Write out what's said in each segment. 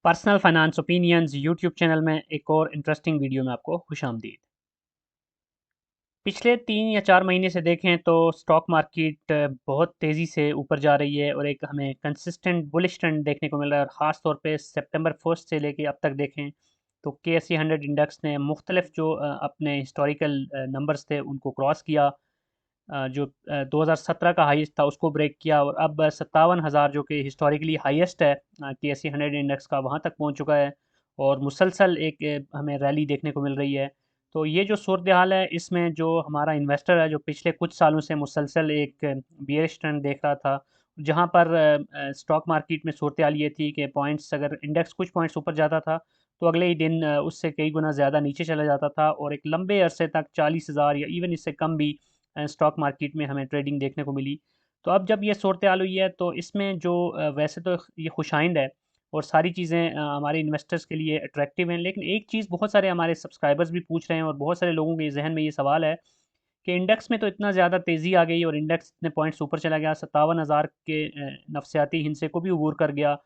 Personal finance opinions YouTube channel में एक और इंटरेस्टिंग वीडियो में आपको खुशामदीद। पिछले 3 या 4 महीने से देखें तो स्टॉक मार्केट बहुत तेज़ी से ऊपर जा रही है और एक हमें कंसिस्टेंट बुलिश ट्रेंड देखने को मिल रहा है। और ख़ास तौर पे सितंबर 1 से लेके अब तक देखें तो KSE 100 इंडेक्स ने मुख्तलिफ जो अपने हिस्टोरिकल नंबर्स थे उनको क्रॉस किया। जो 2017 का हाईएस्ट था उसको ब्रेक किया और अब 57,000 जो कि हिस्टोरिकली हाईएस्ट है KSE 100 इंडेक्स का, वहाँ तक पहुँच चुका है। और मुसलसल एक हमें रैली देखने को मिल रही है। तो ये जो सूरत हाल है इसमें जो हमारा इन्वेस्टर है जो पिछले कुछ सालों से मुसलसल एक बियरिश ट्रेंड देख रहा था, जहाँ पर स्टॉक मार्केट में सूरत हाल ये थी कि पॉइंट्स, अगर इंडेक्स कुछ पॉइंट्स ऊपर जाता था तो अगले ही दिन उससे कई गुना ज़्यादा नीचे चला जाता था और एक लंबे अरसे तक 40,000 या इवन इससे कम भी स्टॉक मार्केट में हमें ट्रेडिंग देखने को मिली। तो अब जब ये सूरत हाल हुई है तो इसमें जो वैसे तो ये खुशाइंद है और सारी चीज़ें हमारे इन्वेस्टर्स के लिए अट्रैक्टिव हैं, लेकिन एक चीज़ बहुत सारे हमारे सब्सक्राइबर्स भी पूछ रहे हैं और बहुत सारे लोगों के जहन में ये सवाल है कि इंडेक्स में तो इतना ज़्यादा तेज़ी आ गई और इंडेक्स इतने पॉइंट्स ऊपर चला गया, 57,000 के नफसियाती हिंसे को भी अबूर कर गया,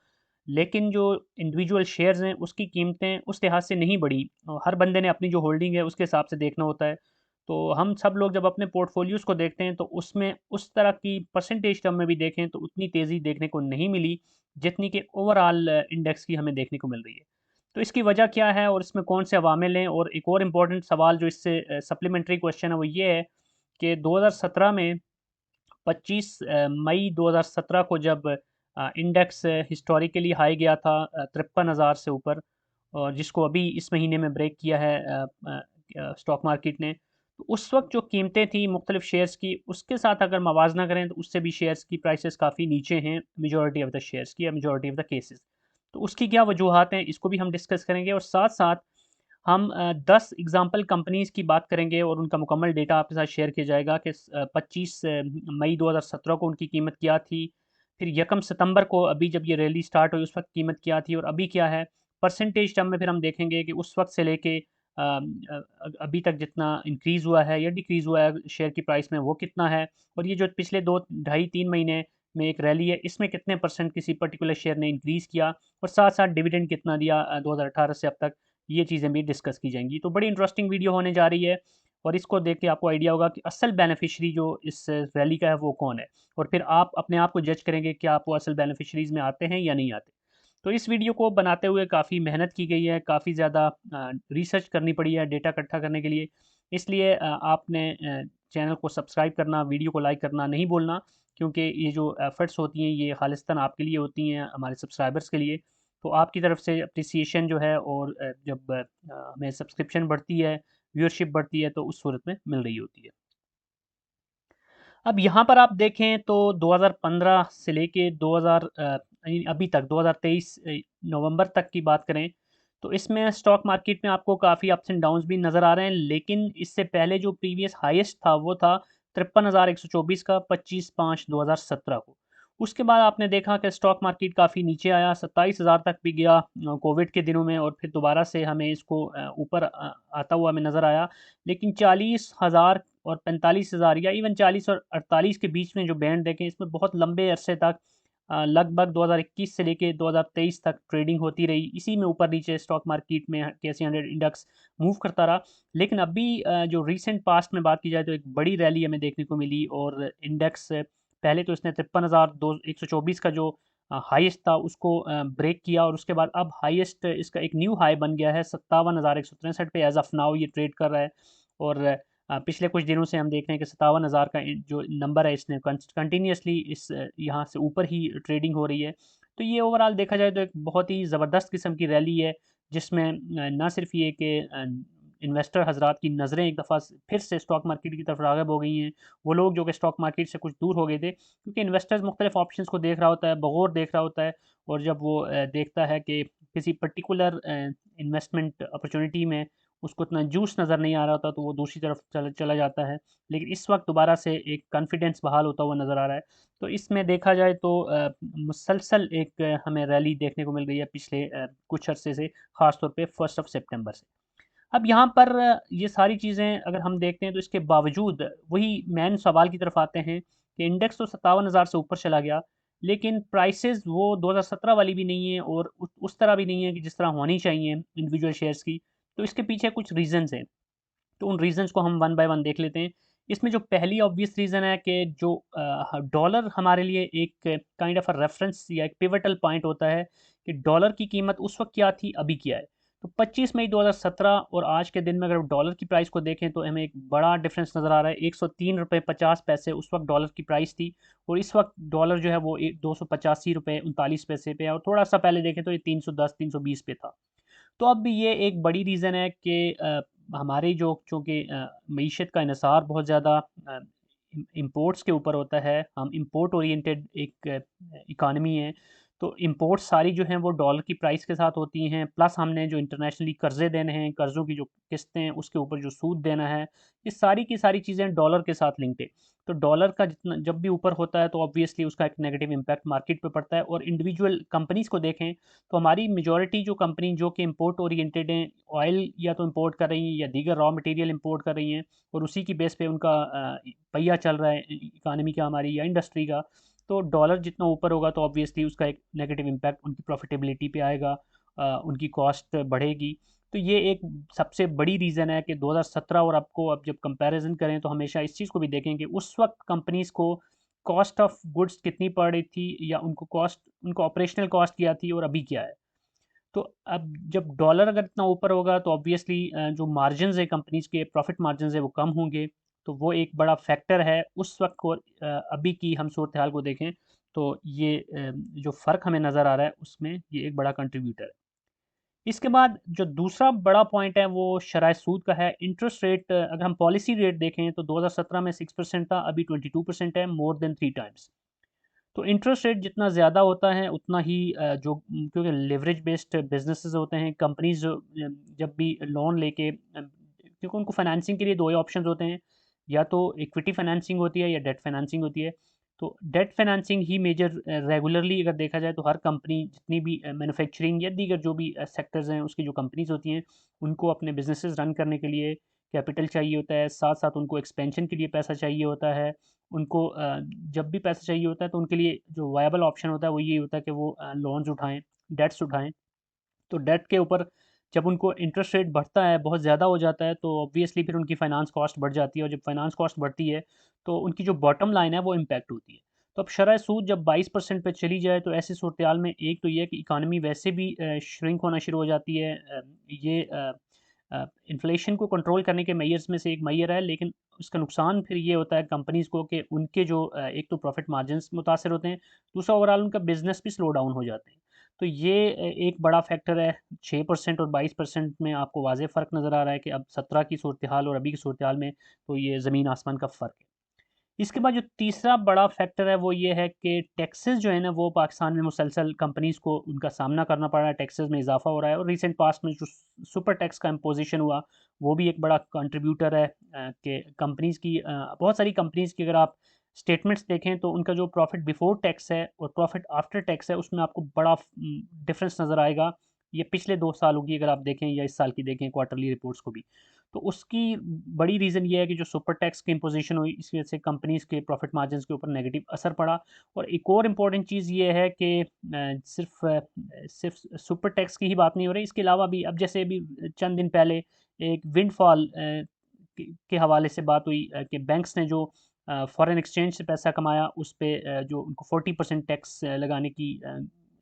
लेकिन जो इंडिविजुअल शेयर्स हैं उसकी कीमतें उस लिहाज से नहीं बढ़ी। हर बंदे ने अपनी जो होल्डिंग है उसके हिसाब से देखना होता है। तो हम सब लोग जब अपने पोर्टफोलियोज़ को देखते हैं तो उसमें उस तरह की परसेंटेज टर्म में भी देखें तो उतनी तेज़ी देखने को नहीं मिली जितनी कि ओवरऑल इंडेक्स की हमें देखने को मिल रही है। तो इसकी वजह क्या है और इसमें कौन से अवामिल हैं? और एक और इम्पॉर्टेंट सवाल जो इससे सप्लीमेंट्री क्वेश्चन है वो ये है कि 2017 में 25 मई 2017 को जब इंडेक्स हिस्टोरिकली हाई गया था 53,000 से ऊपर, और जिसको अभी इस महीने में ब्रेक किया है स्टॉक मार्केट ने। तो उस वक्त जो कीमतें थी मुख्तलिफ शेयर्स की, उसके साथ अगर मवाजना करें तो उससे भी शेयर्स की प्राइसेस काफ़ी नीचे हैं मेजॉरिटी ऑफ द शेयर्स की या मेजॉरिटी ऑफ द केसेस। तो उसकी क्या वजूहत हैं इसको भी हम डिस्कस करेंगे और साथ साथ हम 10 एग्जाम्पल कंपनीज़ की बात करेंगे और उनका मुकम्मल डेटा आपके साथ शेयर किया जाएगा कि 25 मई 2017 को उनकी कीमत क्या थी, फिर 1 सितंबर को अभी जब ये रैली स्टार्ट हुई उस वक्त कीमत क्या थी और अभी क्या है। परसेंटेज टर्म में फिर हम देखेंगे कि उस वक्त से लेके अभी तक जितना इंक्रीज़ हुआ है या डिक्रीज़ हुआ है शेयर की प्राइस में वो कितना है, और ये जो पिछले 2 ढाई 3 महीने में एक रैली है इसमें कितने परसेंट किसी पर्टिकुलर शेयर ने इंक्रीज़ किया और साथ साथ डिविडेंड कितना दिया 2018 से अब तक, ये चीज़ें भी डिस्कस की जाएंगी। तो बड़ी इंटरेस्टिंग वीडियो होने जा रही है और इसको देख के आपको आइडिया होगा कि असल बेनिफिशरी जो इस रैली का है वो कौन है, और फिर आप अपने आप को जज करेंगे कि आप वो असल बेनिफिशरीज़ में आते हैं या नहीं आते। तो इस वीडियो को बनाते हुए काफ़ी मेहनत की गई है, काफ़ी ज़्यादा रिसर्च करनी पड़ी है डेटा इकट्ठा करने के लिए। इसलिए आपने चैनल को सब्सक्राइब करना, वीडियो को लाइक करना नहीं भूलना, क्योंकि ये जो एफ़र्ट्स होती हैं ये खालिस्तान आपके लिए होती हैं, हमारे सब्सक्राइबर्स के लिए। तो आपकी तरफ से अप्रिसिएशन जो है और जब हमें सब्सक्रिप्शन बढ़ती है, व्यूअरशिप बढ़ती है तो उस सूरत में मिल रही होती है। अब यहाँ पर आप देखें तो 2015 से लेके 2000 अभी तक 2023 नवंबर तक की बात करें तो इसमें स्टॉक मार्केट में आपको काफ़ी अप्स एंड डाउन्स भी नज़र आ रहे हैं, लेकिन इससे पहले जो प्रीवियस हाईएस्ट था वो था 53,124 का 25/5/2017 को। उसके बाद आपने देखा कि स्टॉक मार्केट काफ़ी नीचे आया, 27,000 तक भी गया कोविड के दिनों में, और फिर दोबारा से हमें इसको ऊपर आता हुआ हमें नज़र आया। लेकिन 40,000 और 45,000 या इवन 40 और 48 के बीच में जो बैंड देखें इसमें बहुत लंबे अरसे तक लगभग 2021 से लेके 2023 तक ट्रेडिंग होती रही। इसी में ऊपर नीचे स्टॉक मार्केट में KSE 100 इंडेक्स मूव करता रहा। लेकिन अभी जो रीसेंट पास्ट में बात की जाए तो एक बड़ी रैली हमें देखने को मिली और इंडेक्स पहले तो इसने 53,124 का जो हाईएस्ट था उसको ब्रेक किया और उसके बाद अब हाईएस्ट इसका एक न्यू हाई बन गया है 57,163 पे एज ऑफ नाउ ये ट्रेड कर रहा है। और पिछले कुछ दिनों से हम देख रहे हैं कि 57,000 का जो नंबर है इसने कंटिन्यूसली इस यहाँ से ऊपर ही ट्रेडिंग हो रही है। तो ये ओवरऑल देखा जाए तो एक बहुत ही ज़बरदस्त किस्म की रैली है, जिसमें ना सिर्फ ये कि इन्वेस्टर हजरात की नज़रें एक दफ़ा फिर से स्टॉक मार्केट की तरफ राग़िब हो गई हैं। वो लोग जो कि स्टॉक मार्केट से कुछ दूर हो गए थे, क्योंकि इन्वेस्टर्स मुख्तलिफ ऑप्शंस को देख रहा होता है, बगौर देख रहा होता है, और जब वो देखता है कि किसी पर्टिकुलर इन्वेस्टमेंट अपॉर्चुनिटी में उसको इतना जूस नज़र नहीं आ रहा होता तो वो दूसरी तरफ चला जाता है। लेकिन इस वक्त दोबारा से एक कॉन्फिडेंस बहाल होता हुआ नज़र आ रहा है। तो इसमें देखा जाए तो मुसलसल एक हमें रैली देखने को मिल रही है पिछले कुछ अरसे से, ख़ास तौर पे 1 सितंबर से। अब यहाँ पर ये सारी चीज़ें अगर हम देखते हैं तो इसके बावजूद वही मेन सवाल की तरफ आते हैं कि इंडेक्स तो 57,000 से ऊपर चला गया, लेकिन प्राइसेस वो 2017 वाली भी नहीं है और उस तरह भी नहीं है कि जिस तरह होनी चाहिए इंडिविजुअल शेयर्स की। तो इसके पीछे कुछ रीज़न्स हैं, तो उन रीज़न्स को हम वन बाय वन देख लेते हैं। इसमें जो पहली ऑब्वियस रीज़न है कि जो डॉलर हमारे लिए एक काइंड ऑफ अ रेफरेंस या एक पिवटल पॉइंट होता है कि डॉलर की कीमत उस वक्त क्या थी, अभी क्या है। तो 25 मई 2017 और आज के दिन में अगर डॉलर की प्राइस को देखें तो हमें एक बड़ा डिफरेंस नज़र आ रहा है। 103 रुपये 50 पैसे उस वक्त डॉलर की प्राइस थी, और इस वक्त डॉलर जो है वो 285 रुपये 39 पैसे पे है, और थोड़ा सा पहले देखें तो ये 310 320 पे था। तो अब भी ये एक बड़ी रीज़न है कि हमारी जो चूँकि मईशत का इन्हिसार बहुत ज़्यादा इम्पोर्ट्स के ऊपर होता है, हम इम्पोर्ट ओरिएंटेड एक इकॉनमी है। तो इम्पोर्ट्स सारी जो हैं वो डॉलर की प्राइस के साथ होती हैं, प्लस हमने जो इंटरनेशनली कर्ज़े देने हैं, कर्ज़ों की जो किस्तें हैं उसके ऊपर जो सूद देना है, ये सारी की सारी चीज़ें डॉलर के साथ लिंक्ड है। तो डॉलर का जितना जब भी ऊपर होता है तो ऑब्वियसली उसका एक नेगेटिव इम्पैक्ट मार्केट पे पड़ता है। और इंडिविजुअल कंपनीज़ को देखें तो हमारी मेजॉरिटी जो कंपनी जो कि इंपोर्ट ओरिएंटेड हैं, ऑयल या तो इंपोर्ट कर रही हैं या दीगर रॉ मटेरियल इंपोर्ट कर रही हैं, और उसी की बेस पे उनका पहिया चल रहा है इकानमी का, हमारी या इंडस्ट्री का। तो डॉलर जितना ऊपर होगा तो ऑब्वियसली उसका एक नेगेटिव इम्पैक्ट उनकी प्रॉफिटेबिलिटी पे आएगा, उनकी कॉस्ट बढ़ेगी। तो ये एक सबसे बड़ी रीज़न है कि 2017 और आपको अब जब कंपैरिजन करें तो हमेशा इस चीज़ को भी देखें कि उस वक्त कंपनीज़ को कॉस्ट ऑफ गुड्स कितनी पड़ रही थी, या उनको कॉस्ट, उनको ऑपरेशनल कॉस्ट क्या थी, और अभी क्या है। तो अब जब डॉलर अगर इतना ऊपर होगा तो ऑब्वियसली जो मार्जिन्स है कंपनीज के, प्रॉफिट मार्जिन्स है वो कम होंगे। तो वो एक बड़ा फैक्टर है उस वक्त को। अभी की हम सूरत हाल को देखें तो ये जो फ़र्क हमें नज़र आ रहा है उसमें ये एक बड़ा कंट्रीब्यूटर है। इसके बाद जो दूसरा बड़ा पॉइंट है वो शरह सूद का है। इंटरेस्ट रेट, अगर हम पॉलिसी रेट देखें तो 2017 में 6% था, अभी 22% है, मोर देन 3 टाइम्स। तो इंटरेस्ट रेट जितना ज़्यादा होता है उतना ही क्योंकि लेवरेज बेस्ड बिजनेसेस होते हैं, कंपनीज जब भी लोन लेके क्योंकि उनको फाइनेंसिंग के लिए दो ही ऑप्शन होते हैं, या तो इक्विटी फाइनेंसिंग होती है या डेट फाइनेंसिंग होती है। तो डेट फाइनेंसिंग ही मेजर रेगुलरली अगर देखा जाए तो हर कंपनी जितनी भी मैन्युफैक्चरिंग या दीगर जो भी सेक्टर्स हैं उसकी जो कंपनीज होती हैं, उनको अपने बिजनेसेस रन करने के लिए कैपिटल चाहिए होता है, साथ साथ उनको एक्सपेंशन के लिए पैसा चाहिए होता है। उनको जब भी पैसा चाहिए होता है तो उनके लिए जो वायबल ऑप्शन होता है वो यही होता है कि वो लोन्स उठाएँ, डेट्स उठाएँ। तो डेट के ऊपर जब उनको इंटरेस्ट रेट बढ़ता है, बहुत ज़्यादा हो जाता है, तो ऑब्वियसली फिर उनकी फाइनेंस कॉस्ट बढ़ जाती है, और जब फाइनेंस कॉस्ट बढ़ती है तो उनकी जो बॉटम लाइन है वो इम्पैक्ट होती है। तो अब शरह सूद जब 22% पे चली जाए तो ऐसी सूरत में एक तो ये है कि इकानमी वैसे भी श्रिंक होना शुरू हो जाती है। ये इन्फ्लेशन को कंट्रोल करने के मेयर्स में से एक मेयर है, लेकिन उसका नुकसान फिर ये होता है कंपनीज़ को कि उनके जो एक तो प्रॉफिट मार्जिन्स मुतासर होते हैं, दूसरा ओवरऑल उनका बिजनेस भी स्लो डाउन हो जाते हैं। तो ये एक बड़ा फैक्टर है। 6% और 22% में आपको वाज़ेह फ़र्क नज़र आ रहा है कि अब 17 की सूरत हाल और अभी की सूरत हाल में तो ये ज़मीन आसमान का फ़र्क है। इसके बाद जो तीसरा बड़ा फैक्टर है वो ये है कि टैक्सेस जो है ना वो पाकिस्तान में मुसलसल कंपनीज़ को उनका सामना करना पड़ रहा है, टैक्सेस में इजाफा हो रहा है, और रिसेंट पास्ट में जो सुपर टैक्स का इम्पोजिशन हुआ वो भी एक बड़ा कंट्रीब्यूटर है कि कंपनीज़ की बहुत सारी कंपनीज़ की अगर आप स्टेटमेंट्स देखें तो उनका जो प्रॉफिट बिफोर टैक्स है और प्रॉफिट आफ्टर टैक्स है उसमें आपको बड़ा डिफरेंस नज़र आएगा। ये पिछले 2 सालों की अगर आप देखें या इस साल की देखें क्वार्टरली रिपोर्ट्स को भी, तो उसकी बड़ी रीज़न ये है कि जो सुपर टैक्स की इम्पोजिशन हुई इस वजह से कंपनीज़ के प्रॉफिट मार्जिन्स के ऊपर नेगेटिव असर पड़ा। और एक और इम्पॉर्टेंट चीज़ ये है कि सिर्फ सुपर टैक्स की ही बात नहीं हो रही, इसके अलावा भी अब जैसे अभी चंद दिन पहले एक विंडफॉल के हवाले से बात हुई कि बैंक्स ने जो फॉरेन एक्सचेंज से पैसा कमाया उस पे जो उनको 40% टैक्स लगाने की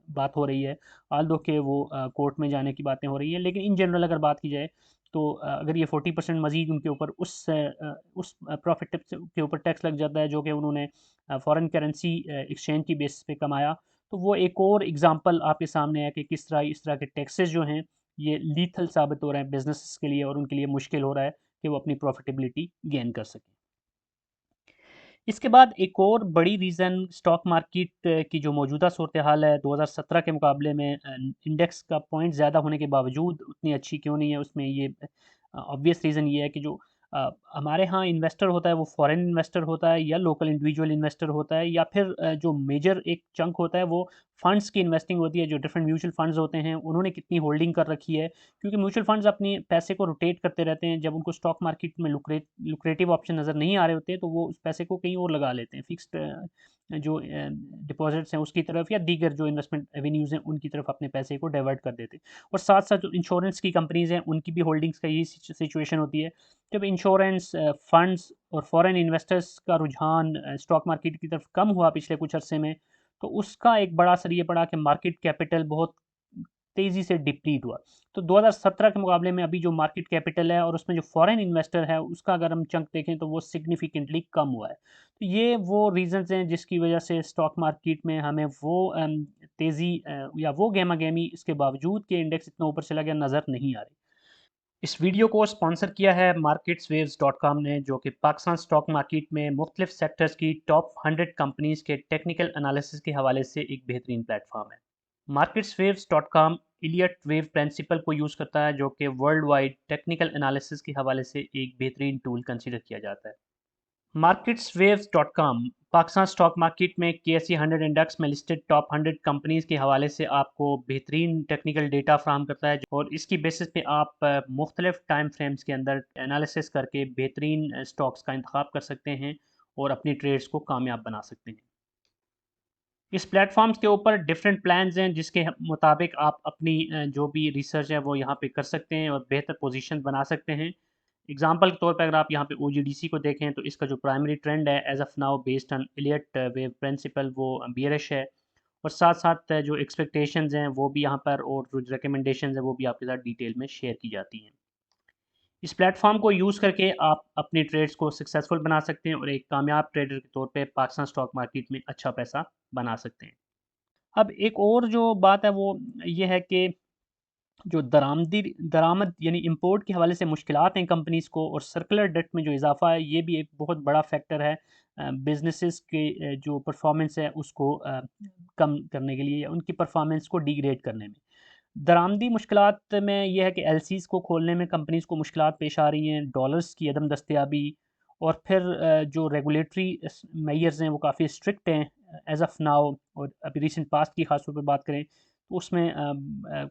बात हो रही है। आल्दो के वो कोर्ट में जाने की बातें हो रही हैं, लेकिन इन जनरल अगर बात की जाए तो अगर ये 40% मज़ीद उनके ऊपर उस प्रॉफिट के ऊपर टैक्स लग जाता है जो कि उन्होंने फॉरेन करेंसी एक्सचेंज की बेसिस पे कमाया, तो वो एक और एग्जांपल आपके सामने है कि किस तरह इस तरह के टैक्सेस जो हैं ये लीथल साबित हो रहे हैं बिजनेस के लिए, और उनके लिए मुश्किल हो रहा है कि वो अपनी प्रॉफिटेबिलिटी गेन कर सकें। इसके बाद एक और बड़ी रीज़न स्टॉक मार्केट की जो मौजूदा सूरत हाल है 2017 के मुकाबले में इंडेक्स का पॉइंट ज़्यादा होने के बावजूद उतनी अच्छी क्यों नहीं है, उसमें ये ऑब्वियस रीज़न ये है कि जो हमारे यहाँ इन्वेस्टर होता है वो फॉरेन इन्वेस्टर होता है या लोकल इंडिविजुअल इन्वेस्टर होता है, या फिर जो मेजर एक चंक होता है वो फंड्स की इन्वेस्टिंग होती है, जो डिफरेंट म्यूचुअल फंड्स होते हैं उन्होंने कितनी होल्डिंग कर रखी है, क्योंकि म्यूचुअल फंड्स अपने पैसे को रोटेट करते रहते हैं। जब उनको स्टॉक मार्केट में लुक्रेटिव ऑप्शन नज़र नहीं आ रहे होते तो वो उस पैसे को कहीं और लगा लेते हैं, फिक्स्ड जो डिपॉजिट्स हैं उसकी तरफ या दीगर जो इन्वेस्टमेंट एवेन्यूज़ हैं उनकी तरफ अपने पैसे को डाइवर्ट कर देते हैं। और साथ साथ जो इंश्योरेंस की कंपनीज़ हैं उनकी भी होल्डिंग्स का यही सिचुएशन होती है। जब इंश्योरेंस फंड्स और फॉरेन इन्वेस्टर्स का रुझान स्टॉक मार्केट की तरफ कम हुआ पिछले कुछ अरसे में, तो उसका एक बड़ा असर ये पड़ा कि मार्केट कैपिटल बहुत तेज़ी से डिप्लीट हुआ। तो 2017 के मुकाबले में अभी जो मार्केट कैपिटल है और उसमें जो फॉरेन इन्वेस्टर है उसका अगर हम चंक देखें तो वो सिग्निफिकेंटली कम हुआ है। तो ये वो रीज़न्स हैं जिसकी वजह से स्टॉक मार्केट में हमें वो तेज़ी या वो गहमा-गहमी इसके बावजूद कि इंडेक्स इतना ऊपर चला गया नज़र नहीं आ रही। इस वीडियो को स्पॉन्सर किया है marketswaves.com ने, जो कि पाकिस्तान स्टॉक मार्केट में मुख्तलिफ सेक्टर्स की टॉप 100 कंपनीज के टेक्निकल एनालिसिस के हवाले से एक बेहतरीन प्लेटफॉर्म है। marketswaves.com इलियट वेव प्रिंसिपल को यूज़ करता है, जो कि वर्ल्ड वाइड टेक्निकल एनालिसिस के हवाले से एक बेहतरीन टूल कंसिडर किया जाता है। marketswaves.com पाकिस्तान स्टॉक मार्केट में KSE 100 इंडेक्स में लिस्टेड टॉप 100 कंपनीज के हवाले से आपको बेहतरीन टेक्निकल डेटा फ्राहम करता है, और इसकी बेसिस पे आप मुख्तलिफ टाइम फ्रेम्स के अंदर एनालिसिस करके बेहतरीन स्टॉक्स का इंतखाब कर सकते हैं और अपनी ट्रेड्स को कामयाब बना सकते हैं। इस प्लेटफॉर्म्स के ऊपर डिफरेंट प्लान्स हैं जिसके मुताबिक आप अपनी जो भी रिसर्च है वो यहाँ पे कर सकते हैं और बेहतर पोजीशन बना सकते हैं। एग्जांपल के तौर पे अगर आप यहाँ पे OGDC को देखें तो इसका जो प्राइमरी ट्रेंड है as of now based on Elliott wave principle वो बियरिश है, और साथ साथ जो एक्सपेक्टेशंस हैं वो भी यहाँ पर और जो रिकमेंडेशंस हैं वो भी आपके साथ डिटेल में शेयर की जाती हैं। इस प्लेटफॉर्म को यूज़ करके आप अपनी ट्रेड्स को सक्सेसफुल बना सकते हैं और एक कामयाब ट्रेडर के तौर पे पाकिस्तान स्टॉक मार्केट में अच्छा पैसा बना सकते हैं। अब एक और जो बात है वो ये है कि जो दरामद यानी इंपोर्ट के हवाले से मुश्किलात हैं कंपनीज़ को, और सर्कुलर डेट में जो इजाफा है ये भी एक बहुत बड़ा फैक्टर है बिजनेसेस के जो परफॉर्मेंस है उसको कम करने के लिए या उनकी परफॉर्मेंस को डिग्रेड करने में। दरामदी मुश्किलात में ये है कि एलसीज़ को खोलने में कंपनीज़ को मुश्किलात पेश आ रही हैं, डॉलर्स की अदम दस्तयाबी, और फिर जो रेगुलेटरी मेजर्स हैं वो काफ़ी स्ट्रिक्ट हैं एज़ ऑफ़ नाउ। और अभी रिसेंट पास्ट की ख़ास तौर पे बात करें तो उसमें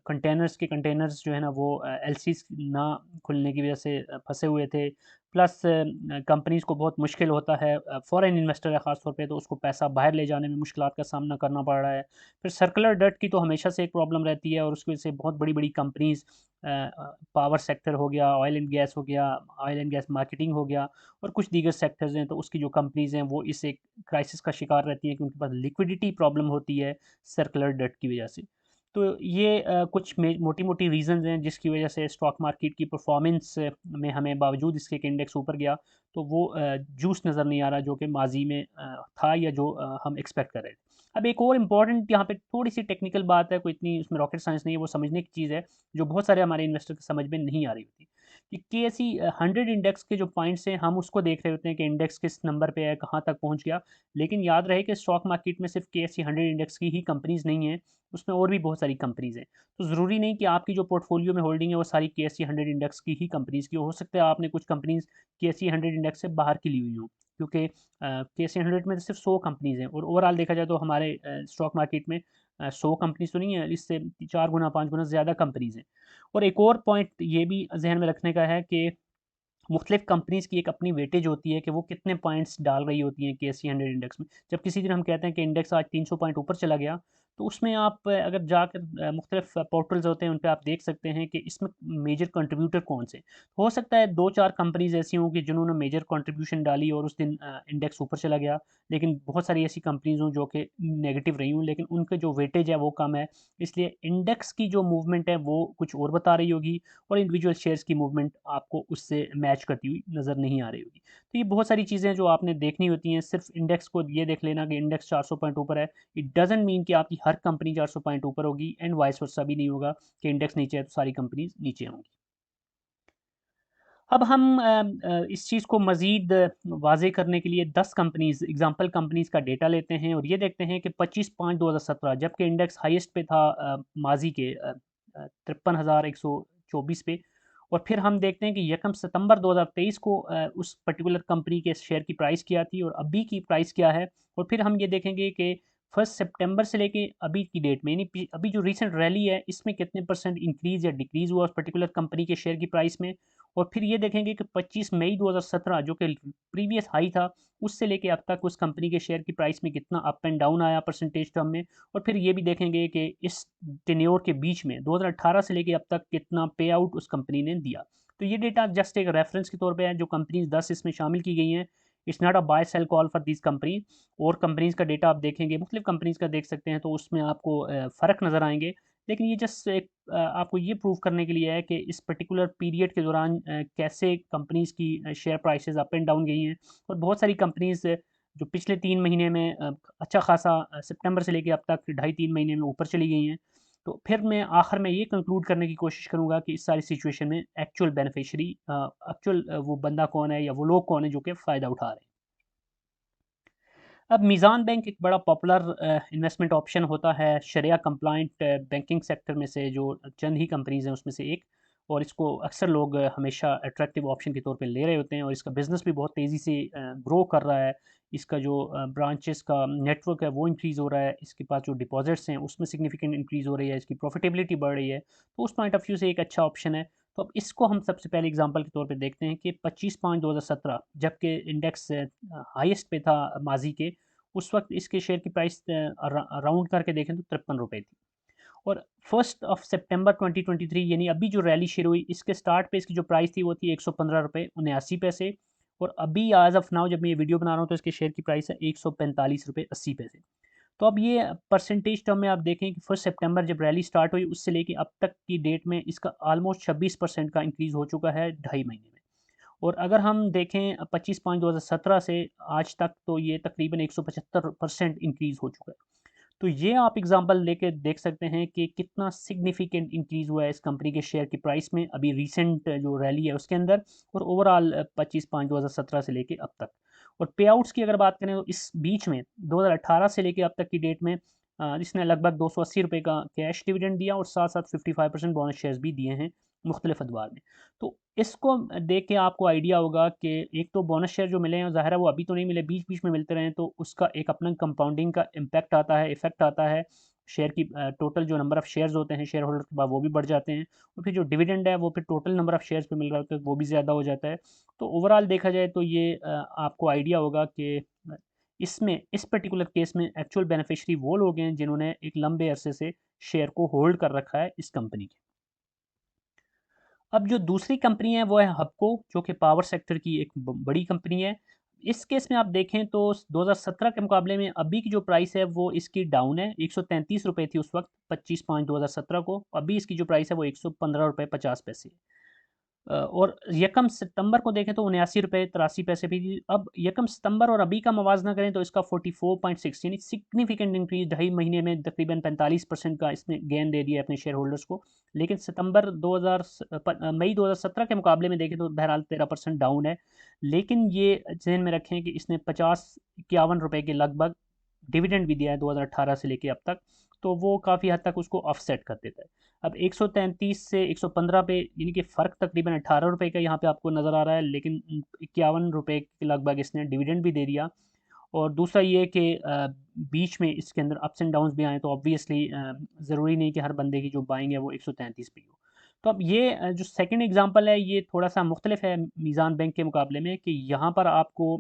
कंटेनर्स जो है ना वो एलसीज़ ना खुलने की वजह से फँसे हुए थे। प्लस कंपनीज़ को बहुत मुश्किल होता है, फॉरेन इन्वेस्टर है ख़ास तौर पे तो उसको पैसा बाहर ले जाने में मुश्किलात का सामना करना पड़ रहा है। फिर सर्कुलर डर्ट की तो हमेशा से एक प्रॉब्लम रहती है, और उसकी वजह से बहुत बड़ी-बड़ी कंपनीज़ पावर सेक्टर हो गया, ऑयल एंड गैस हो गया, ऑयल एंड गैस मार्केटिंग हो गया, और कुछ दीगर सेक्टर्स हैं तो उसकी जो कंपनीज़ हैं वो इस एक क्राइसिस का शिकार रहती हैं, क्योंकि उनके पास लिक्विडिटी प्रॉब्लम होती है सर्कुलर डर्ट की वजह से। तो ये कुछ मोटी-मोटी रीज़न्स हैं जिसकी वजह से स्टॉक मार्केट की परफॉर्मेंस में हमें बावजूद इसके कि इंडेक्स ऊपर गया तो वो जूस नज़र नहीं आ रहा जो कि माज़ी में था या जो हम एक्सपेक्ट कर रहे थे। अब एक और इम्पॉर्टेंट यहाँ पे थोड़ी-सी टेक्निकल बात है, कोई इतनी उसमें रॉकेट साइंस नहीं है, वो समझने की चीज़ है, जो बहुत सारे हमारे इन्वेस्टर को समझ में नहीं आ रही होती। कि केएसई 100 इंडेक्स के जो पॉइंट्स हैं, हम उसको देख रहे होते हैं कि इंडेक्स किस नंबर पे है, कहाँ तक पहुँच गया। लेकिन याद रहे कि स्टॉक मार्केट में सिर्फ केएसई 100 इंडेक्स की ही कंपनीज़ नहीं हैं, उसमें और भी बहुत सारी कंपनीज़ हैं। तो ज़रूरी नहीं कि आपकी जो पोर्टफोलियो में होल्डिंग है, वो सारी केएसई 100 इंडेक्स की ही कंपनीज़ की हो सकता है आपने कुछ कंपनीज़ केएसई 100 इंडेक्स से बाहर की ली हुई हों। क्योंकि केएसई 100 में तो सिर्फ 100 कंपनीज़ हैं, और ओवरऑल देखा जाए तो हमारे स्टॉक मार्केट में 100 कंपनीज़ तो नहीं है, इससे 4 गुना 5 गुना ज़्यादा कंपनीज़ हैं। और एक और पॉइंट ये भी ज़हन में रखने का है कि मुख्तलिफ कंपनीज़ की एक अपनी वेटेज होती है कि वो कितने पॉइंट्स डाल रही होती हैं केएसई 100 इंडेक्स में। जब किसी दिन हम कहते हैं कि इंडेक्स आज 300 पॉइंट ऊपर चला गया, तो उसमें आप अगर जाकर मुख्तलिफ पोर्टल्स होते हैं उन पे आप देख सकते हैं कि इसमें मेजर कंट्रीब्यूटर कौन से। हो सकता है 2-4 कंपनीज़ ऐसी हों कि जिन्होंने मेजर कंट्रीब्यूशन डाली और उस दिन इंडेक्स ऊपर चला गया, लेकिन बहुत सारी ऐसी कंपनीज़ हों जो कि नेगेटिव रही हों, लेकिन उनका जो वेटेज है वो कम है। इसलिए इंडेक्स की जो मूवमेंट है वो कुछ और बता रही होगी, और इंडिविजुअल शेयर्स की मूवमेंट आपको उससे मैच करती हुई नज़र नहीं आ रही होगी। तो ये बहुत सारी चीज़ें जो आपने देखनी होती हैं, सिर्फ इंडेक्स को ये देख लेना कि इंडेक्स 400 पॉइंट ऊपर है, इट डज़न्ट मीन कि आपकी हर कंपनी 400 पॉइंट ऊपर होगी, एंड वाइस वर्सा भी नहीं होगा कि इंडेक्स नीचे है तो सारी कंपनीज़ नीचे होंगी। अब हम इस चीज़ को मज़ीद वाज़ेह करने के लिए 10 कंपनीज़ एग्ज़ाम्पल कंपनीज़ का डेटा लेते हैं और ये देखते हैं कि 25/5/2017 जबकि इंडेक्स हाईएस्ट पे था माज़ी के 53,124 पे, और फिर हम देखते हैं कि 1 सितंबर 2023 को उस पर्टिकुलर कंपनी के शेयर की प्राइस क्या थी और अभी की प्राइस क्या है, और फिर हम ये देखेंगे कि 1 सितंबर से लेके अभी की डेट में, यानी अभी जो रीसेंट रैली है इसमें कितने परसेंट इंक्रीज़ या डिक्रीज़ हुआ उस पर्टिकुलर कंपनी के शेयर की प्राइस में। और फिर ये देखेंगे कि 25 मई 2017 जो कि प्रीवियस हाई था, उससे लेके अब तक उस कंपनी के शेयर की प्राइस में कितना अप एंड डाउन आया परसेंटेज टर्म में। और फिर ये भी देखेंगे कि इस टेन्योर के बीच में 2018 से लेके अब तक कितना पे आउट उस कंपनी ने दिया। तो ये डेटा जस्ट एक रेफरेंस के तौर पे है, जो कंपनीज 10 इसमें शामिल की गई हैं। It's not a buy sell call for this company. और कंपनीज का डेटा आप देखेंगे, मुख्तलिफ कंपनीज का देख सकते हैं, तो उसमें आपको फ़र्क नज़र आएंगे। लेकिन ये जस्ट एक आपको ये प्रूव करने के लिए है कि इस पर्टिकुलर पीरियड के दौरान कैसे कंपनीज की share prices up and down गई हैं। और बहुत सारी कंपनीज जो पिछले 3 महीने में अच्छा खासा सितंबर से लेके अब तक 2.5-3 महीने में ऊपर चली गई हैं। तो फिर मैं आखिर में ये कंक्लूड करने की कोशिश करूँगा कि इस सारी सिचुएशन में एक्चुअल बेनिफिशियरी एक्चुअल वो बंदा कौन है या वो लोग कौन है जो कि फ़ायदा उठा रहे हैं। अब मीज़ान बैंक एक बड़ा पॉपुलर इन्वेस्टमेंट ऑप्शन होता है शरिया कंप्लाइंट बैंकिंग सेक्टर में से, जो चंद ही कंपनीज़ हैं उसमें से एक। और इसको अक्सर लोग हमेशा अट्रैक्टिव ऑप्शन के तौर पे ले रहे होते हैं, और इसका बिज़नेस भी बहुत तेज़ी से ग्रो कर रहा है। इसका जो ब्रांचेस का नेटवर्क है वो इंक्रीज़ हो रहा है, इसके पास जो डिपॉजिट्स हैं उसमें सिग्निफिकेंट इंक्रीज़ हो रही है, इसकी प्रॉफिटेबिलिटी बढ़ रही है। तो उस पॉइंट ऑफ व्यू से एक अच्छा ऑप्शन है। तो अब इसको हम सबसे पहले एग्जांपल के तौर पे देखते हैं कि 25/5/2017 जबकि इंडेक्स हाईएस्ट पे था माजी के, उस वक्त इसके शेयर की प्राइस राउंड करके देखें तो 53 रुपये थी। और 1 सितंबर 2023 यानी अभी जो रैली शुरू हुई, इसके स्टार्ट पे इसकी जो प्राइस थी वो थी 115 रुपये 79 पैसे। और अभी आज ऑफ नाउ जब मैं ये वीडियो बना रहा हूँ तो इसके शेयर की प्राइस है 145 रुपये 80 पैसे। तो अब ये परसेंटेज टर्म में आप देखें कि 1 सितंबर जब रैली स्टार्ट हुई उससे लेके अब तक की डेट में इसका ऑलमोस्ट 26% का इंक्रीज़ हो चुका है 2.5 महीने में। और अगर हम देखें 25/5/2017 से आज तक, तो ये तकरीबन 175% इंक्रीज़ हो चुका है। तो ये आप एग्जांपल लेके देख सकते हैं कि कितना सिग्निफिकेंट इंक्रीज़ हुआ है इस कंपनी के शेयर की प्राइस में अभी रिसेंट जो रैली है उसके अंदर, और ओवरऑल 25/5/2017 से लेके अब तक। और पे आउट्स की अगर बात करें तो इस बीच में 2018 से लेके अब तक की डेट में इसने लगभग 280 रुपये का कैश डिविडेंड दिया, और साथ साथ 55% बोनस शेयर्स भी दिए हैं मुख्तलिफ अदवार में। तो इसको देख के आपको आइडिया होगा कि एक तो बोनस शेयर जो मिले हैं ज़ाहिर है वो अभी तो नहीं मिले, बीच बीच में मिलते रहे, तो उसका एक अपना कंपाउंडिंग का इम्पैक्ट आता है, इफेक्ट आता है। शेयर की टोटल जो नंबर ऑफ़ शेयर्स होते हैं शेयर होल्डर के बाद वो भी बढ़ जाते हैं। और फिर जो डिविडेंड है वो फिर टोटल नंबर ऑफ़ शेयर्स पे मिल रहा होता है वो भी ज़्यादा हो जाता है। तो ओवरऑल देखा जाए तो ये आपको आइडिया होगा कि इसमें इस पर्टिकुलर केस में एक्चुअल बेनिफिशियरी वो लोग हैं जिन्होंने एक लंबे अरसे से शेयर को होल्ड कर रखा है इस कंपनी के। अब जो दूसरी कंपनी है वो है हबको, जो कि पावर सेक्टर की एक बड़ी कंपनी है। इस केस में आप देखें तो 2017 के मुकाबले में अभी की जो प्राइस है वो इसकी डाउन है, 133 रुपये थी उस वक्त 25/5/2017 को, अभी इसकी जो प्राइस है वो 115 रुपये 50 पैसे। और यकम सितंबर को देखें तो 79 रुपये 83 पैसे भी थी। अब यकम सितंबर और अभी का मवाजना करें तो इसका 44.6 यानी सिग्निफिकेंट इंक्रीज 2.5 महीने में तकरीबन 45% का इसने गेन दे दिया अपने शेयर होल्डर्स को। लेकिन सितंबर 2000 मई 2017 के मुकाबले में देखें तो बहरहाल 13% डाउन है। लेकिन ये जहन में रखें कि इसने 50-51 रुपये के लगभग डिविडेंड भी दिया है 2018 से लेके अब तक, तो वो काफ़ी हद तक उसको ऑफसेट कर देता है। अब 133 से 115 पे यानी कि फ़र्क तकरीबन 18 रुपये का यहाँ पे आपको नज़र आ रहा है, लेकिन 51 रुपये के लगभग इसने डिविडेंड भी दे दिया। और दूसरा ये कि बीच में इसके अंदर अप्स एंड डाउन्स भी आए, तो ऑब्वियसली ज़रूरी नहीं कि हर बंदे की जो बाइंग है वो 133 पे हो। तो अब ये जो सेकंड एग्जांपल है ये थोड़ा सा मुख्तलिफ है मीज़ान बैंक के मुकाबले में, कि यहाँ पर आपको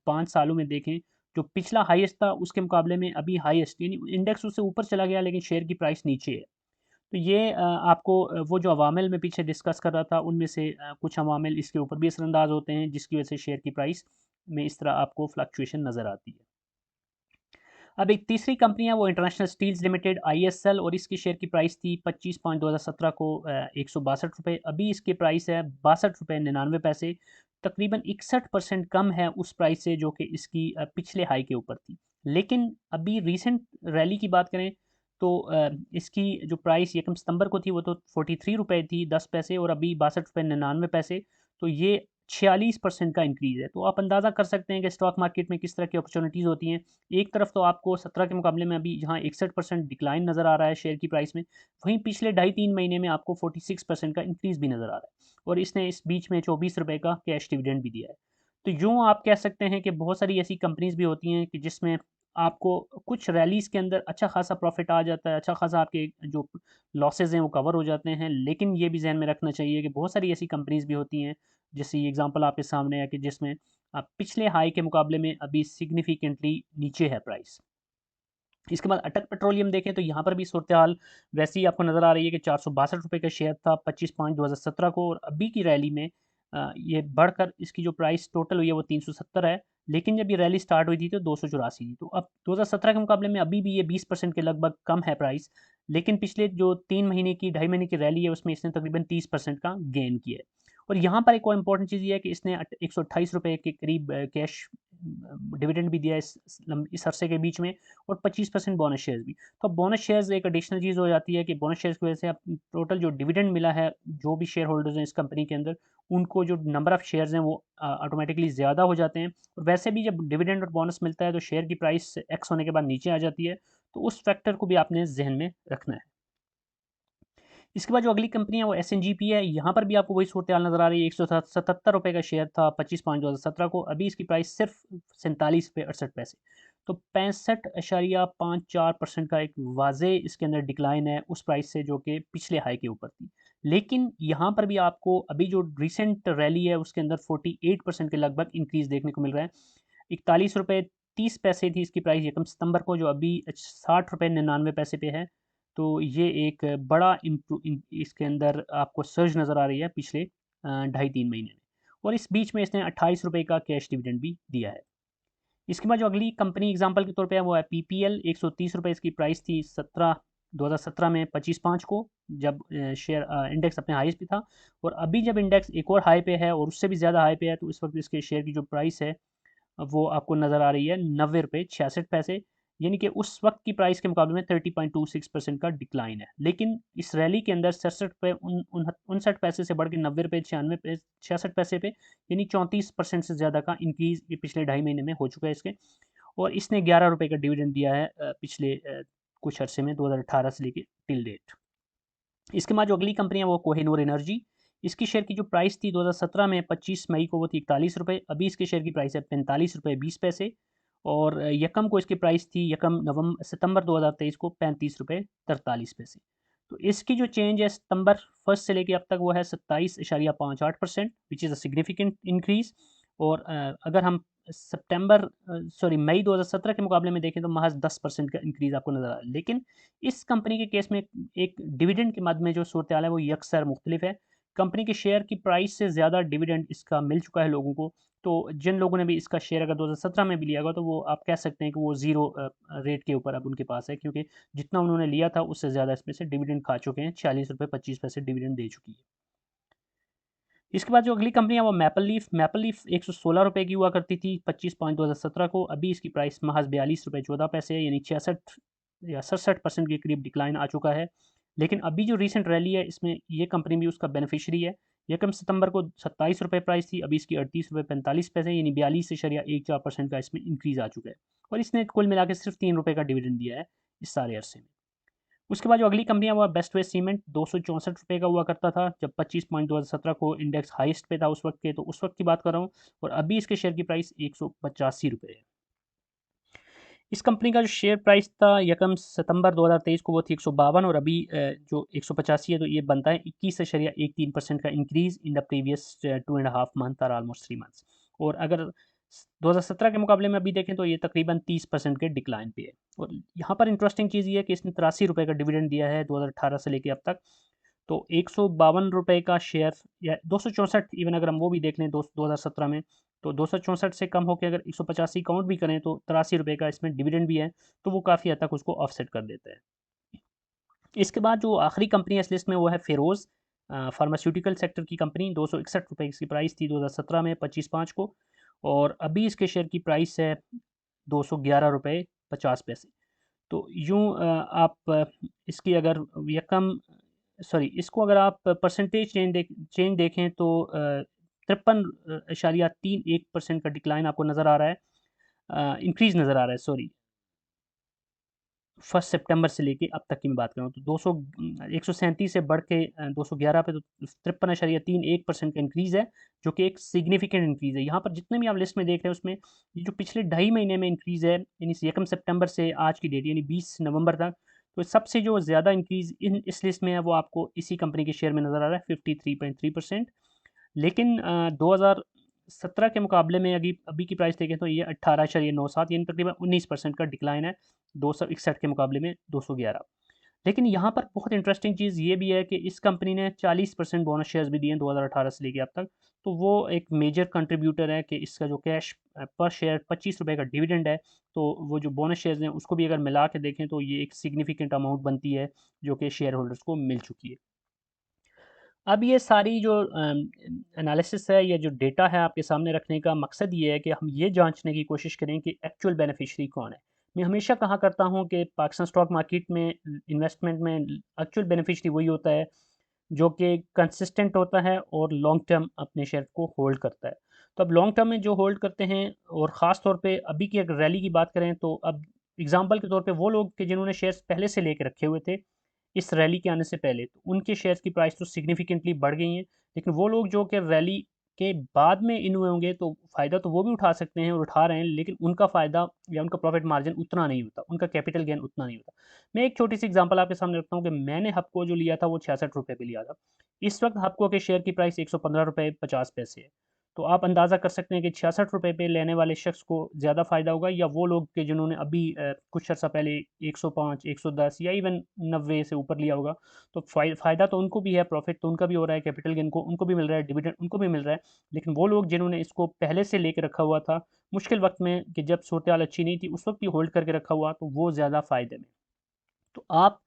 5 सालों में देखें, जो पिछला हाईएस्ट था उसके मुकाबले में अभी हाईएस्ट, यानी इंडेक्स उससे ऊपर चला गया लेकिन शेयर की प्राइस नीचे है। तो ये आपको वो जो अवामिल मैं पीछे डिस्कस कर रहा था उनमें से कुछ अवामिल इसके ऊपर भी असरअंदाज होते हैं, जिसकी वजह से शेयर की प्राइस में इस तरह आपको फ्लक्चुएशन नज़र आती है। अब एक तीसरी कंपनी है वो इंटरनेशनल स्टील्स लिमिटेड ISL, और इसकी शेयर की प्राइस थी 25/5/2017 को 162 रुपये, अभी इसकी प्राइस है 62 रुपये 99 पैसे। तकरीबन 61% कम है उस प्राइस से जो कि इसकी पिछले हाई के ऊपर थी। लेकिन अभी रीसेंट रैली की बात करें तो इसकी जो प्राइस यकम सितंबर को थी वो तो 43 रुपये थी 10 पैसे, और अभी 62 रुपये 99 पैसे। तो ये 46% का इंक्रीज़ है। तो आप अंदाज़ा कर सकते हैं कि स्टॉक मार्केट में किस तरह की अपॉर्चुनिटीज़ होती हैं। एक तरफ तो आपको 17 के मुकाबले में अभी जहाँ 61% डिक्लाइन नज़र आ रहा है शेयर की प्राइस में, वहीं पिछले 2.5-3 महीने में आपको 46% का इंक्रीज़ भी नज़र आ रहा है। और इसने इस बीच में 24 रुपये का कैश डिविडेंड भी दिया है। तो यूँ आप कह सकते हैं कि बहुत सारी ऐसी कंपनीज़ भी होती हैं कि जिसमें आपको कुछ रैलीज़ के अंदर अच्छा खासा प्रॉफ़िट आ जाता है, अच्छा खासा आपके जो लॉसेज़ हैं वो कवर हो जाते हैं। लेकिन ये भी ज़हन में रखना चाहिए कि बहुत सारी ऐसी कंपनीज़ भी होती हैं, जैसे ये एग्ज़ाम्पल आपके सामने है कि जिसमें पिछले हाई के मुकाबले में अभी सिग्निफ़िकेंटली नीचे है प्राइस। इसके बाद अटक पेट्रोलियम देखें तो यहाँ पर भी सूरत-ए-हाल वैसी ही आपको नज़र आ रही है कि ₹462 का शेयर था 25/5/2017 को, और अभी की रैली में ये बढ़कर इसकी जो प्राइस टोटल हुई है वो 370 है। लेकिन जब ये रैली स्टार्ट हुई थी तो 284 थी। तो अब 2017 के मुकाबले में अभी भी ये 20% के लगभग कम है प्राइस। लेकिन पिछले जो 3 महीने की, ढाई महीने की रैली है उसमें इसने तकरीबन 30% का गेन किया है। और यहाँ पर एक और इम्पोर्टेंट चीज़ ये है कि इसने ₹128 के करीब कैश डिविडेंड भी दिया है इस अरसे के बीच में, और 25% बोनस शेयर्स भी। तो अब बोनस शेयर्स एक एडिशनल चीज़ हो जाती है कि बोनस शेयर्स की वजह से अब टोटल जो डिविडेंड मिला है, जो भी शेयर होल्डर्स हैं इस कंपनी के अंदर, उनको जो नंबर ऑफ शेयर्स हैं वो ऑटोमेटिकली ज़्यादा हो जाते हैं। और वैसे भी जब डिविडेंड और बोनस मिलता है तो शेयर की प्राइस एक्स होने के बाद नीचे आ जाती है। तो उस फैक्टर को भी आपने ज़हन में रखना है। इसके बाद जो अगली कंपनी है वो एसएनजीपी है। यहाँ पर भी आपको वही सूरत-हाल नज़र आ रही है। ₹177 का शेयर था 25/5/2017 को, अभी इसकी प्राइस सिर्फ ₹47.68। तो 65.54% का एक वाज़ेह इसके अंदर डिक्लाइन है उस प्राइस से जो कि पिछले हाई के ऊपर थी। लेकिन यहाँ पर भी आपको अभी जो रिसेंट रैली है उसके अंदर 48% के लगभग इंक्रीज़ देखने को मिल रहा है। ₹41.30 थी इसकी प्राइस यकम सितंबर को, जो अभी ₹60.99 पे है। तो ये एक बड़ा इसके अंदर आपको सर्ज नज़र आ रही है पिछले ढाई 3 महीने में। और इस बीच में इसने ₹28 का कैश डिविडेंड भी दिया है। इसके बाद जो अगली कंपनी एग्जांपल के तौर पे है वो है पीपीएल। ₹130 इसकी प्राइस थी 2017 में 25/5 को, जब शेयर इंडेक्स अपने हाईएस्ट पे था। और अभी जब इंडेक्स एक और हाई पे है और उससे भी ज़्यादा हाई पे है, तो इस वक्त इसके शेयर की जो प्राइस है वो आपको नज़र आ रही है ₹90.66। यानी कि उस वक्त की प्राइस के मुकाबले में 30.26% का डिक्लाइन है। लेकिन इस रैली के अंदर 67 पे 59 पैसे से बढ़ के ₹90 66 पैसे पे, यानी 34% से ज़्यादा का इंक्रीज़ ये पिछले ढाई महीने में हो चुका है इसके। और इसने ₹11 का डिविडेंड दिया है पिछले कुछ अरसे में 2018 से लेके टिल डेट। इसके बाद जो अगली कंपनी है वो कोहिनूर एनर्जी। इसकी शेयर की जो प्राइस थी 2017 में 25 मई को वो थी ₹41। अभी इसके शेयर की प्राइस है ₹45.20। और यकम को इसकी प्राइस थी, यकम सितंबर 2023 को ₹35.43। तो इसकी जो चेंज है सितंबर 1 से लेके अब तक वो है 27.58%, which is a significant increase. और अगर हम मई 2017 के मुकाबले में देखें तो महज़ 10% का इंक्रीज़ आपको नज़र आ रहा है। लेकिन इस कंपनी के केस में एक डिविडेंड के मद में जो सूरत-हाल है वो यकसर मुख्तलिफ है। कंपनी के शेयर की प्राइस से ज़्यादा डिविडेंड इसका मिल चुका है लोगों को। तो जिन लोगों ने भी इसका शेयर अगर 2017 में भी लिया होगा तो वो आप कह सकते हैं कि वो ज़ीरो रेट के ऊपर अब उनके पास है, क्योंकि जितना उन्होंने लिया था उससे ज़्यादा इसमें से डिविडेंड खा चुके हैं। ₹46.25 डिविडेंड दे चुकी है। इसके बाद जो अगली कंपनी है वो मैपल लीफ ₹116 की हुआ करती थी 25/5/2017 को, अभी इसकी प्राइस महज़ ₹42.14 है, यानी 66 या 67% के करीब डिक्लाइन आ चुका है। लेकिन अभी जो रीसेंट रैली है इसमें ये कंपनी भी उसका बेनिफिशियरी है। यकम सितंबर को ₹27 प्राइस थी, अभी इसकी ₹38.45 यानी 42.14% का इसमें इंक्रीज़ आ चुका है। और इसने कुल मिला के सिर्फ ₹3 का डिविडेंड दिया है इस सारे अरसे में। उसके बाद जो अगली कंपनी है वो बेस्ट वे सीमेंट ₹264 का हुआ करता था, जब 25/5/2017 को इंडेक्स हाईएस्ट पे था उस वक्त के, तो उस वक्त की बात कर रहा हूँ। और अभी इसके शेयर की प्राइस ₹185 है। इस कंपनी का जो शेयर प्राइस था यकम सितंबर 2023 को वो थी 152, और अभी जो 185 है, तो ये बनता है 21.13% का increase in the previous 2.5 month और ऑलमोस्ट 3 मंथ्स। और अगर 2017 के मुकाबले में अभी देखें तो ये तकरीबन 30% के डिक्लाइन पे है। और यहाँ पर इंटरेस्टिंग चीज़ ये है कि इसने ₹83 का डिविडेंड दिया है 2018 से लेके अब तक। तो ₹152 का शेयर, या 264 इवन अगर हम वो भी देख लें 2017 में, तो 264 से कम होके अगर 185 काउंट भी करें तो ₹83 का इसमें डिविडेंड भी है, तो वो काफ़ी हद तक उसको ऑफसेट कर देता है। इसके बाद जो आखिरी कंपनी है इस लिस्ट में वो है फेरोज़, फार्मास्यूटिकल सेक्टर की कंपनी। ₹261 इसकी प्राइस थी 2017 में 25/5 को, और अभी इसके शेयर की प्राइस है ₹211.50। तो यूँ आप इसकी अगर यकम सॉरी इसको अगर आप परसेंटेज चेंज देखें तो 53.31% का डिक्लाइन आपको नज़र आ रहा है, इंक्रीज़ नज़र आ रहा है, सॉरी। 1 सितंबर से लेके अब तक की मैं बात करूँ तो 137 से बढ़ के 211 पे, तो 53.31% का इंक्रीज़ है, जो कि एक सिग्निफिकेंट इंक्रीज़ है। यहाँ पर जितने भी आप लिस्ट में देख रहे हैं उसमें ये जो पिछले ढाई महीने में इंक्रीज़ है, यानी 1 सितंबर से आज की डेट यानी 20 नवंबर तक, तो सबसे जो ज़्यादा इंक्रीज़ इस लिस्ट में है वो आपको इसी कंपनी के शेयर में नज़र आ रहा है, 53.3%। लेकिन 2017 के मुकाबले में अभी अभी की प्राइस देखें तो ये 18.97, यानी तकरीबन 19% का डिक्लाइन है 261 के मुकाबले में 211। लेकिन यहाँ पर बहुत इंटरेस्टिंग चीज़ ये भी है कि इस कंपनी ने 40% बोनस शेयर्स भी दिए हैं 2018 से लेके अब तक। तो वो एक मेजर कंट्रीब्यूटर है कि इसका जो कैश पर शेयर 25 रुपये का डिविडेंड है, तो वो जो बोनस शेयर्स हैं उसको भी अगर मिला के देखें तो ये एक सिग्निफिकेंट अमाउंट बनती है जो कि शेयर होल्डर्स को मिल चुकी है। अब ये सारी जो एनालिसिस है या जो डेटा है आपके सामने रखने का मकसद ये है कि हम ये जांचने की कोशिश करें कि एक्चुअल बेनिफिशियरी कौन है। मैं हमेशा कहा करता हूँ कि पाकिस्तान स्टॉक मार्केट में इन्वेस्टमेंट में एक्चुअल बेनिफिशियरी वही होता है जो कि कंसिस्टेंट होता है और लॉन्ग टर्म अपने शेयर को होल्ड करता है। तो अब लॉन्ग टर्म में जो होल्ड करते हैं, और ख़ास तौर पे अभी की अगर रैली की बात करें तो अब एग्जांपल के तौर पे वो लोग के जिन्होंने शेयर्स पहले से लेके रखे हुए थे इस रैली के आने से पहले, तो उनके शेयर्स की प्राइस तो सिग्निफिकेंटली बढ़ गई हैं। लेकिन वो लोग जो कि रैली के बाद में इन हुए होंगे तो फ़ायदा तो वो भी उठा सकते हैं और उठा रहे हैं, लेकिन उनका फ़ायदा या उनका प्रॉफिट मार्जिन उतना नहीं होता, उनका कैपिटल गेन उतना नहीं होता। मैं एक छोटी सी एग्जांपल आपके सामने रखता हूँ कि मैंने हपको जो लिया था वो 66 रुपये पे लिया था। इस वक्त हपको के शेयर की प्राइस 115 रुपये 50 पैसे है। तो आप अंदाज़ा कर सकते हैं कि 66 रुपये पे लेने वाले शख्स को ज़्यादा फ़ायदा होगा या वो लोग के जिन्होंने अभी कुछ अर्सा पहले 105, 110 या इवन 90 से ऊपर लिया होगा। तो फ़ायदा तो उनको भी है, प्रॉफिट तो उनका भी हो रहा है, कैपिटल गेन को उनको भी मिल रहा है, डिविडेंड उनको भी मिल रहा है। लेकिन वो लोग जिन्होंने इसको पहले से लेके रखा हुआ था, मुश्किल वक्त में कि जब सूरत हाल अच्छी नहीं थी उस वक्त भी होल्ड करके रखा हुआ, तो वो ज़्यादा फ़ायदे में। तो आप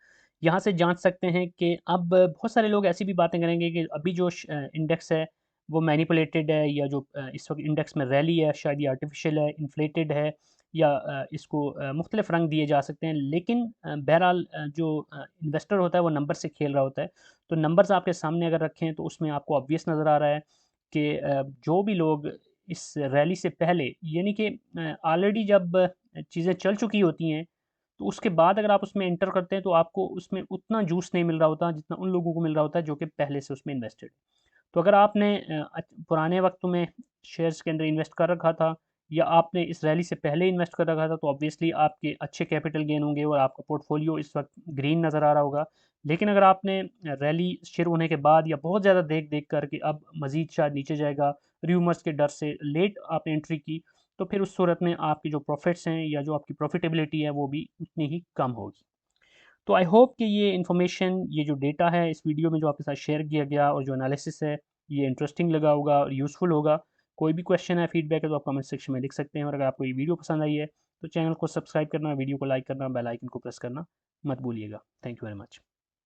यहाँ से जांच सकते हैं कि अब बहुत सारे लोग ऐसी भी बातें करेंगे कि अभी जो इंडेक्स है वो मैनिपुलेटेड है, या जो इस वक्त इंडेक्स में रैली है शायद ये आर्टिफिशियल है, इन्फ्लेटेड है, या इसको मुख्तलिफ रंग दिए जा सकते हैं। लेकिन बहरहाल जो इन्वेस्टर होता है वो नंबर से खेल रहा होता है। तो नंबर्स आपके सामने अगर रखें तो उसमें आपको ऑब्वियस नज़र आ रहा है कि जो भी लोग इस रैली से पहले, यानी कि ऑलरेडी जब चीज़ें चल चुकी होती हैं, तो उसके बाद अगर आप उसमें एंटर करते हैं तो आपको उसमें उतना जूस नहीं मिल रहा होता जितना उन लोगों को मिल रहा होता है जो कि पहले से उसमें इन्वेस्टेड। तो अगर आपने पुराने वक्तों में शेयर्स के अंदर इन्वेस्ट कर रखा था या आपने इस रैली से पहले इन्वेस्ट कर रखा था तो ऑब्वियसली आपके अच्छे कैपिटल गेन होंगे और आपका पोर्टफोलियो इस वक्त ग्रीन नज़र आ रहा होगा। लेकिन अगर आपने रैली शुरू होने के बाद या बहुत ज़्यादा देख देख कर कि अब मज़ीद शायद नीचे जाएगा, र्यूमर्स के डर से लेट आपने एंट्री की, तो फिर उस सूरत में आपकी जो प्रॉफिट्स हैं या जो आपकी प्रॉफिटेबिलिटी है वो भी उतनी ही कम होगी। तो आई होप कि ये इन्फॉर्मेशन, ये जो डेटा है इस वीडियो में जो आपके साथ शेयर किया गया और जो एनालिसिस है ये इंटरेस्टिंग लगा होगा और यूज़फुल होगा। कोई भी क्वेश्चन है, फीडबैक है तो आप कमेंट सेक्शन में लिख सकते हैं, और अगर आपको ये वीडियो पसंद आई है तो चैनल को सब्सक्राइब करना, वीडियो को लाइक करना, बेल आइकन को प्रेस करना मत भूलिएगा। Thank you very much.